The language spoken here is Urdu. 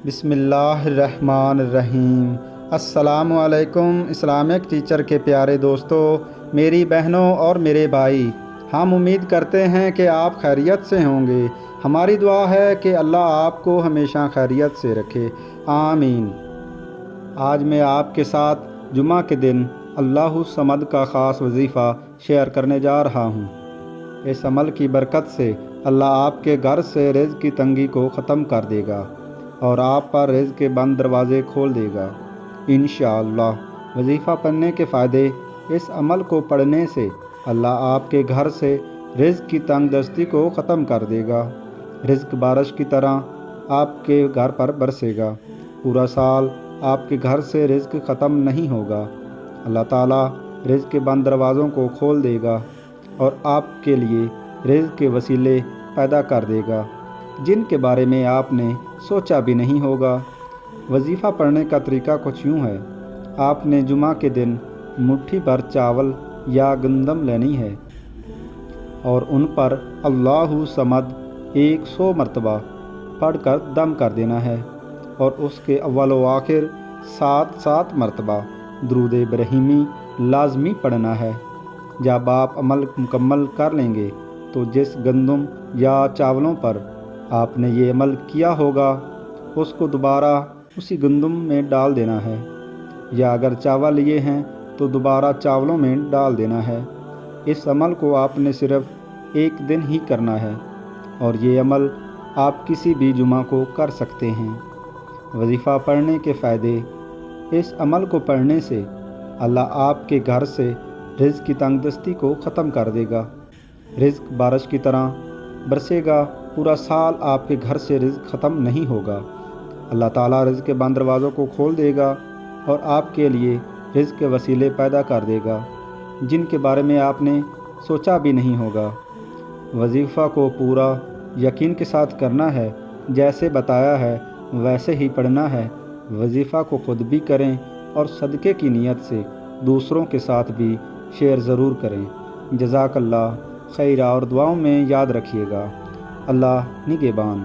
بسم اللہ الرحمن الرحیم۔ السلام علیکم اسلامک ٹیچر کے پیارے دوستو، میری بہنوں اور میرے بھائی، ہم امید کرتے ہیں کہ آپ خیریت سے ہوں گے۔ ہماری دعا ہے کہ اللہ آپ کو ہمیشہ خیریت سے رکھے، آمین۔ آج میں آپ کے ساتھ جمعہ کے دن اللہ الصمد کا خاص وظیفہ شیئر کرنے جا رہا ہوں۔ اس عمل کی برکت سے اللہ آپ کے گھر سے رزق کی تنگی کو ختم کر دے گا اور آپ پر رزق کے بند دروازے کھول دے گا انشاءاللہ۔ وظیفہ پڑھنے کے فائدے۔ اس عمل کو پڑھنے سے اللہ آپ کے گھر سے رزق کی تنگ دستی کو ختم کر دے گا۔ رزق بارش کی طرح آپ کے گھر پر برسے گا۔ پورا سال آپ کے گھر سے رزق ختم نہیں ہوگا۔ اللہ تعالیٰ رزق کے بند دروازوں کو کھول دے گا اور آپ کے لیے رزق کے وسیلے پیدا کر دے گا جن کے بارے میں آپ نے سوچا بھی نہیں ہوگا۔ وظیفہ پڑھنے کا طریقہ کچھ یوں ہے۔ آپ نے جمعہ کے دن مٹھی بھر چاول یا گندم لینی ہے اور ان پر اللہ صمد 100 مرتبہ پڑھ کر دم کر دینا ہے اور اس کے اول و آخر 7 مرتبہ درود ابراہیمی لازمی پڑھنا ہے۔ جب آپ عمل مکمل کر لیں گے تو جس گندم یا چاولوں پر آپ نے یہ عمل کیا ہوگا اس کو دوبارہ اسی گندم میں ڈال دینا ہے، یا اگر چاول لیے ہیں تو دوبارہ چاولوں میں ڈال دینا ہے۔ اس عمل کو آپ نے صرف ایک دن ہی کرنا ہے اور یہ عمل آپ کسی بھی جمعہ کو کر سکتے ہیں۔ وظیفہ پڑھنے کے فائدے۔ اس عمل کو پڑھنے سے اللہ آپ کے گھر سے رزق کی تنگ دستی کو ختم کر دے گا۔ رزق بارش کی طرح برسے گا۔ پورا سال آپ کے گھر سے رزق ختم نہیں ہوگا۔ اللہ تعالیٰ رزق کے بند دروازوں کو کھول دے گا اور آپ کے لیے رزق کے وسیلے پیدا کر دے گا جن کے بارے میں آپ نے سوچا بھی نہیں ہوگا۔ وظیفہ کو پورا یقین کے ساتھ کرنا ہے، جیسے بتایا ہے ویسے ہی پڑھنا ہے۔ وظیفہ کو خود بھی کریں اور صدقے کی نیت سے دوسروں کے ساتھ بھی شیئر ضرور کریں۔ جزاک اللہ خیرہ، اور دعاؤں میں یاد رکھیے گا۔ اللہ نگہبان۔